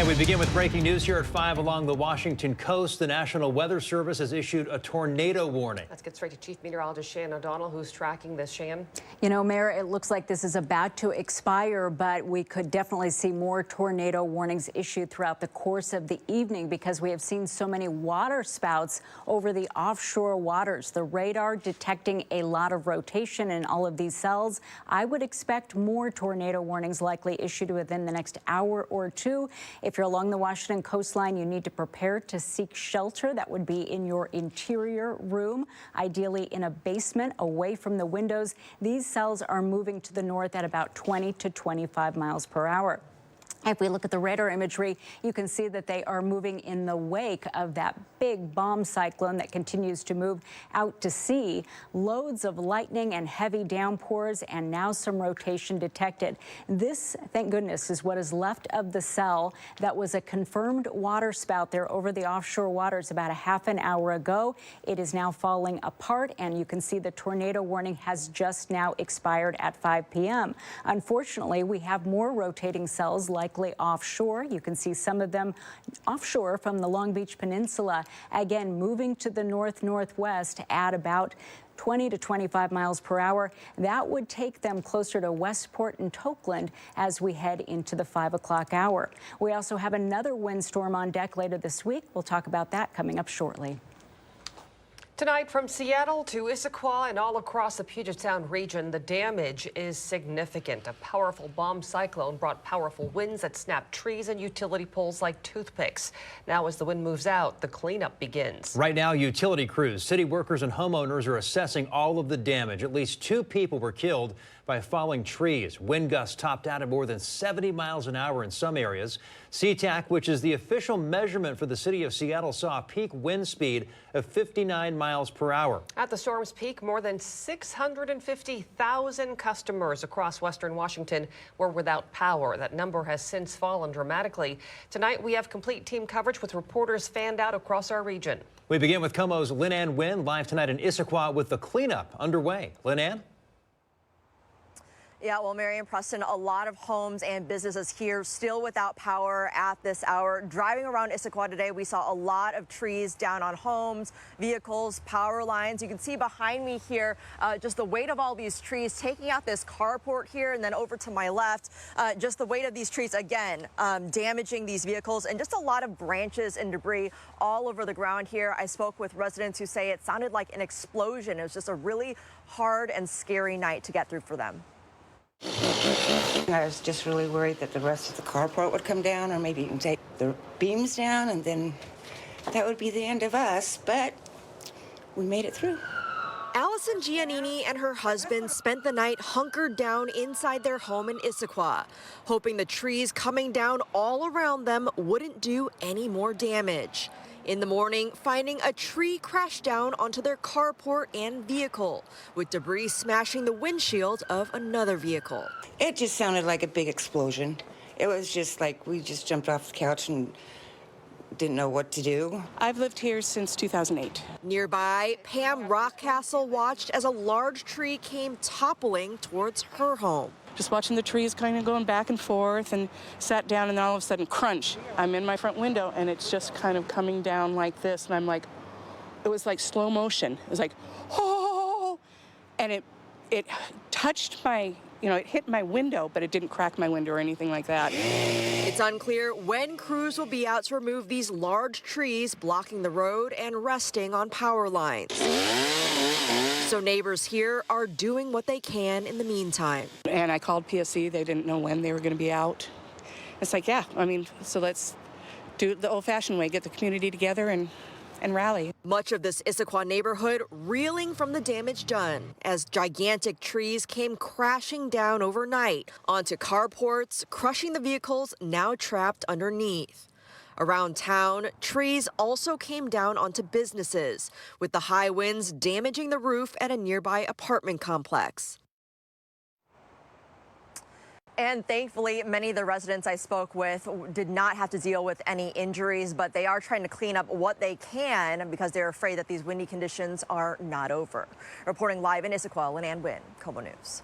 And we begin with breaking news here at 5 along the Washington coast. The National Weather Service has issued a tornado warning. Let's get straight to Chief Meteorologist Shan O'Donnell, who's tracking this. Shan? You know, Mayor, it looks like this is about to expire, but we could definitely see more tornado warnings issued throughout the course of the evening because we have seen so many water spouts over the offshore waters. The radar detecting a lot of rotation in all of these cells. I would expect more tornado warnings likely issued within the next hour or two. If you're along the Washington coastline, you need to prepare to seek shelter. That would be in your interior room, ideally in a basement away from the windows. These cells are moving to the north at about 20 to 25 miles per hour. If we look at the radar imagery, you can see that they are moving in the wake of that big bomb cyclone that continues to move out to sea. Loads of lightning and heavy downpours, and now some rotation detected. This, thank goodness, is what is left of the cell that was a confirmed water spout there over the offshore waters about a half an hour ago. It is now falling apart, and you can see the tornado warning has just now expired at 5 p.m. Unfortunately, we have more rotating cells likely offshore. You can see some of them offshore from the Long Beach Peninsula, again moving to the northwest at about 20 to 25 miles per hour. That would take them closer to Westport and Tokeland as we head into the 5 o'clock hour. We also have another windstorm on deck later this week. We'll talk about that coming up shortly. Tonight, from Seattle to Issaquah and all across the Puget Sound region, the damage is significant. A powerful bomb cyclone brought powerful winds that snapped trees and utility poles like toothpicks. Now, as the wind moves out, the cleanup begins. Right now, utility crews, city workers, and homeowners are assessing all of the damage. At least 2 people were killed by falling trees. Wind gusts topped out at more than 70 miles an hour in some areas. SeaTac, which is the official measurement for the city of Seattle, saw a peak wind speed of 59 miles per hour. At the storm's peak, more than 650,000 customers across western Washington were without power. That number has since fallen dramatically. Tonight, we have complete team coverage with reporters fanned out across our region. We begin with KOMO's Lynn Wynn live tonight in Issaquah with the cleanup underway. Lynn? Yeah, well, Mary and Preston, a lot of homes and businesses here still without power at this hour. Driving around Issaquah today, we saw a lot of trees down on homes, vehicles, power lines. You can see behind me here just the weight of all these trees taking out this carport here, and then over to my left, just the weight of these trees again, damaging these vehicles, and just a lot of branches and debris all over the ground here. I spoke with residents who say it sounded like an explosion. It was just a really hard and scary night to get through for them. I was just really worried that the rest of the carport would come down, or maybe even take the beams down, and then that would be the end of us, but we made it through. Allison Giannini and her husband spent the night hunkered down inside their home in Issaquah, hoping the trees coming down all around them wouldn't do any more damage. In the morning, finding a tree crashed down onto their carport and vehicle, with debris smashing the windshield of another vehicle. It just sounded like a big explosion. It was just like we just jumped off the couch and didn't know what to do. I've lived here since 2008. Nearby, Pam Rockcastle watched as a large tree came toppling towards her home. Just watching the trees kind of going back and forth, and sat down, and then all of a sudden, crunch. I'm in my front window, and it's just kind of coming down like this, and I'm like, it was like slow motion. It was like, oh, and it touched my, it hit my window, but it didn't crack my window or anything like that. It's unclear when crews will be out to remove these large trees blocking the road and resting on power lines. So neighbors here are doing what they can in the meantime. And I called PSC. They didn't know when they were going to be out. It's like, yeah, so let's do it the old-fashioned way, get the community together and rally. Much of this Issaquah neighborhood reeling from the damage done as gigantic trees came crashing down overnight onto carports, crushing the vehicles now trapped underneath. Around town, trees also came down onto businesses, with the high winds damaging the roof at a nearby apartment complex. And thankfully, many of the residents I spoke with did not have to deal with any injuries, but they are trying to clean up what they can because they're afraid that these windy conditions are not over. Reporting live in Issaquah, Lynn Wynn, KOMO News.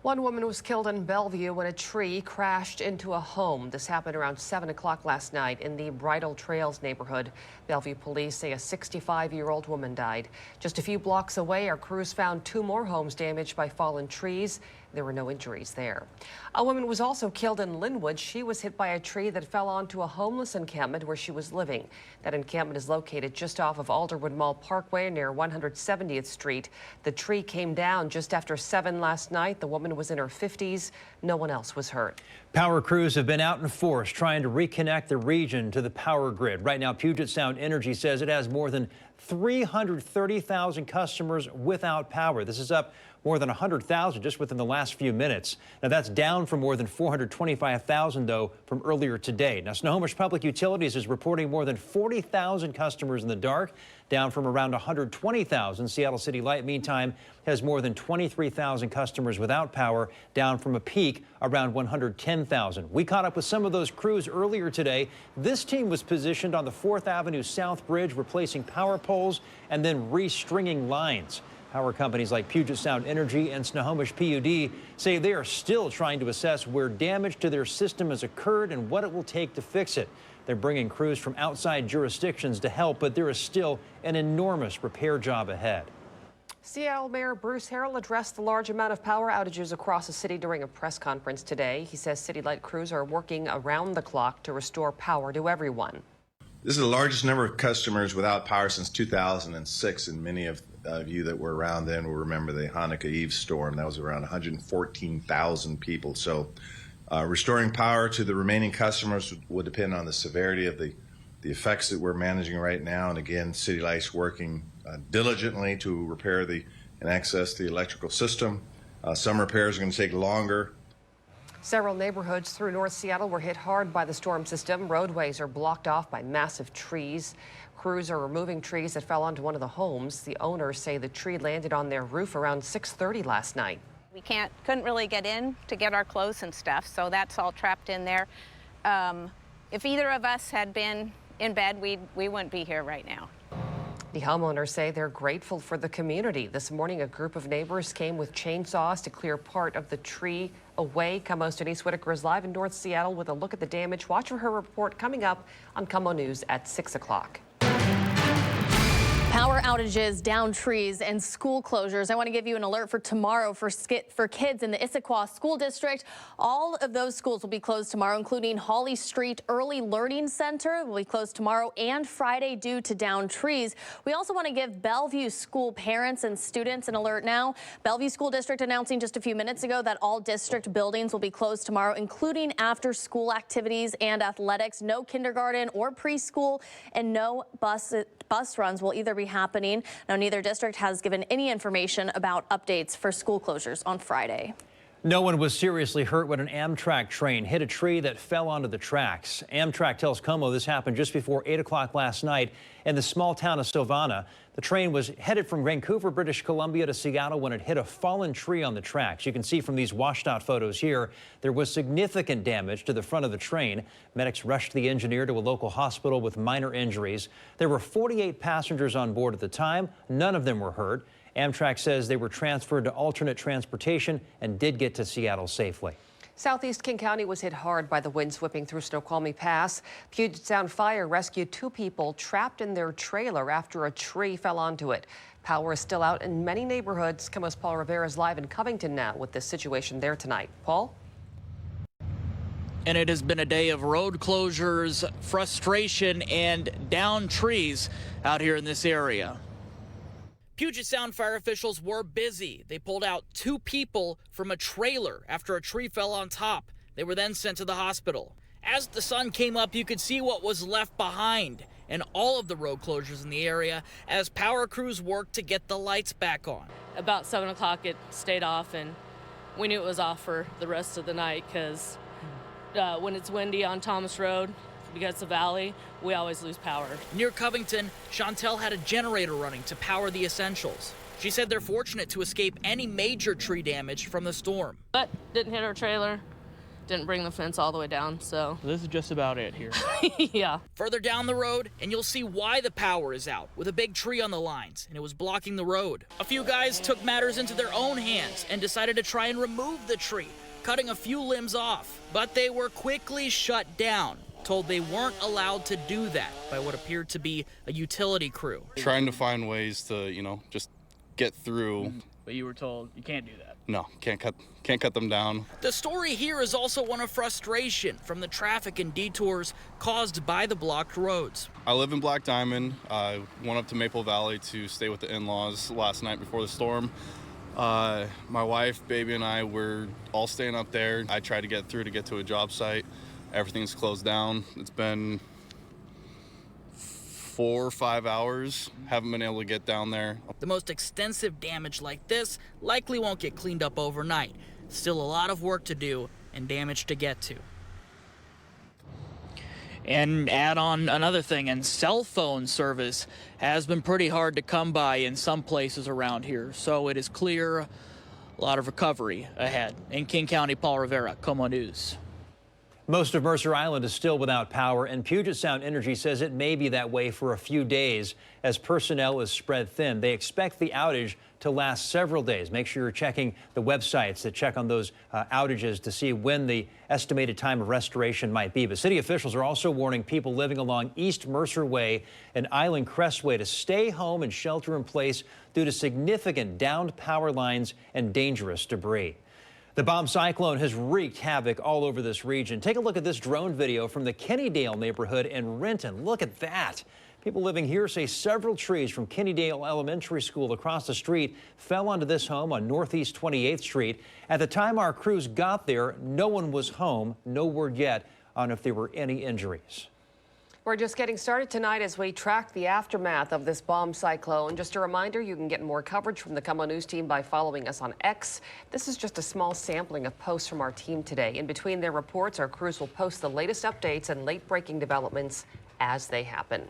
One woman was killed in Bellevue when a tree crashed into a home. This happened around 7 o'clock last night in the Bridle Trails neighborhood. Bellevue police say a 65-year-old woman died. Just a few blocks away, our crews found 2 more homes damaged by fallen trees. There were no injuries there. A woman was also killed in Linwood. She was hit by a tree that fell onto a homeless encampment where she was living. That encampment is located just off of Alderwood Mall Parkway near 170th Street. The tree came down just after 7 last night. The woman was in her 50s. No one else was hurt. Power crews have been out in force trying to reconnect the region to the power grid. Right now, Puget Sound Energy says it has more than 330,000 customers without power. This is up more than 100,000 just within the last few minutes. Now, that's down from more than 425,000, though, from earlier today. Now, Snohomish Public Utilities is reporting more than 40,000 customers in the dark, down from around 120,000. Seattle City Light, meantime, has more than 23,000 customers without power, down from a peak around 110,000. We caught up with some of those crews earlier today. This team was positioned on the 4th Avenue South Bridge, replacing power poles and then restringing lines. Power companies like Puget Sound Energy and Snohomish PUD say they are still trying to assess where damage to their system has occurred and what it will take to fix it. They're bringing crews from outside jurisdictions to help, but there is still an enormous repair job ahead. Seattle Mayor Bruce Harrell addressed the large amount of power outages across the city during a press conference today. He says City Light crews are working around the clock to restore power to everyone. This is the largest number of customers without power since 2006, and many of you that were around then will remember the Hanukkah Eve storm. That was around 114,000 people. So restoring power to the remaining customers would depend on the severity of the effects that we're managing right now. And again, City Light's working diligently to repair and access the electrical system. Some repairs are going to take longer. Several neighborhoods through North Seattle were hit hard by the storm system. Roadways are blocked off by massive trees. Crews are removing trees that fell onto one of the homes. The owners say the tree landed on their roof around 6:30 last night. We couldn't really get in to get our clothes and stuff, so that's all trapped in there. If either of us had been in bed, we wouldn't be here right now. The homeowners say they're grateful for the community. This morning, a group of neighbors came with chainsaws to clear part of the tree away. KOMO's Denise Whitaker is live in North Seattle with a look at the damage. Watch for her report coming up on KOMO News at 6 o'clock. Power outages, downed trees, and school closures. I want to give you an alert for tomorrow for kids in the Issaquah School District. All of those schools will be closed tomorrow, including Hawley Street Early Learning Center will be closed tomorrow and Friday due to downed trees. We also want to give Bellevue school parents and students an alert now. Bellevue School District announcing just a few minutes ago that all district buildings will be closed tomorrow, including after school activities and athletics. No kindergarten or preschool, and no bus runs will either be happening. Now, neither district has given any information about updates for school closures on Friday. No one was seriously hurt when an Amtrak train hit a tree that fell onto the tracks. Amtrak tells KOMO this happened just before 8 o'clock last night in the small town of Sylvana. The train was headed from Vancouver, British Columbia to Seattle when it hit a fallen tree on the tracks. You can see from these washed out photos here, there was significant damage to the front of the train. Medics rushed the engineer to a local hospital with minor injuries. There were 48 passengers on board at the time. None of them were hurt. Amtrak says they were transferred to alternate transportation and did get to Seattle safely. Southeast King County was hit hard by the winds whipping through Snoqualmie Pass. Puget Sound Fire rescued 2 people trapped in their trailer after a tree fell onto it. Power is still out in many neighborhoods. KOMO's Paul Rivera is live in Covington now with this situation there tonight. Paul? And it has been a day of road closures, frustration, and downed trees out here in this area. Puget Sound fire officials were busy. They pulled out 2 people from a trailer after a tree fell on top. They were then sent to the hospital. As the sun came up, you could see what was left behind and all of the road closures in the area as power crews worked to get the lights back on. About 7 o'clock it stayed off, and we knew it was off for the rest of the night because when it's windy on Thomas Road, because it's a valley, we always lose power. Near Covington, Chantel had a generator running to power the essentials. She said they're fortunate to escape any major tree damage from the storm. But didn't hit our trailer. Didn't bring the fence all the way down, so. This is just about it here. Yeah. Further down the road, and you'll see why the power is out, with a big tree on the lines, and it was blocking the road. A few guys took matters into their own hands and decided to try and remove the tree, cutting a few limbs off. But they were quickly shut down, told they weren't allowed to do that by what appeared to be a utility crew. Trying to find ways to, just get through. But you were told you can't do that. No, can't cut them down. The story here is also one of frustration from the traffic and detours caused by the blocked roads. I live in Black Diamond. I went up to Maple Valley to stay with the in-laws last night before the storm. My wife, baby, and I were all staying up there. I tried to get through to get to a job site. Everything's closed down. It's been 4 or 5 hours. Haven't been able to get down there. The most extensive damage like this likely won't get cleaned up overnight. Still a lot of work to do and damage to get to. And add on another thing, and cell phone service has been pretty hard to come by in some places around here. So it is clear a lot of recovery ahead. In King County, Paul Rivera, KOMO News. Most of Mercer Island is still without power, and Puget Sound Energy says it may be that way for a few days as personnel is spread thin. They expect the outage to last several days. Make sure you're checking the websites that check on those outages to see when the estimated time of restoration might be. But city officials are also warning people living along East Mercer Way and Island Crestway to stay home and shelter in place due to significant downed power lines and dangerous debris. The bomb cyclone has wreaked havoc all over this region. Take a look at this drone video from the Kennydale neighborhood in Renton. Look at that. People living here say several trees from Kennydale Elementary School across the street fell onto this home on Northeast 28th Street. At the time our crews got there, no one was home. No word yet on if there were any injuries. We're just getting started tonight as we track the aftermath of this bomb cyclone. Just a reminder, you can get more coverage from the KOMO News team by following us on X. This is just a small sampling of posts from our team today. In between their reports, our crews will post the latest updates and late-breaking developments as they happen.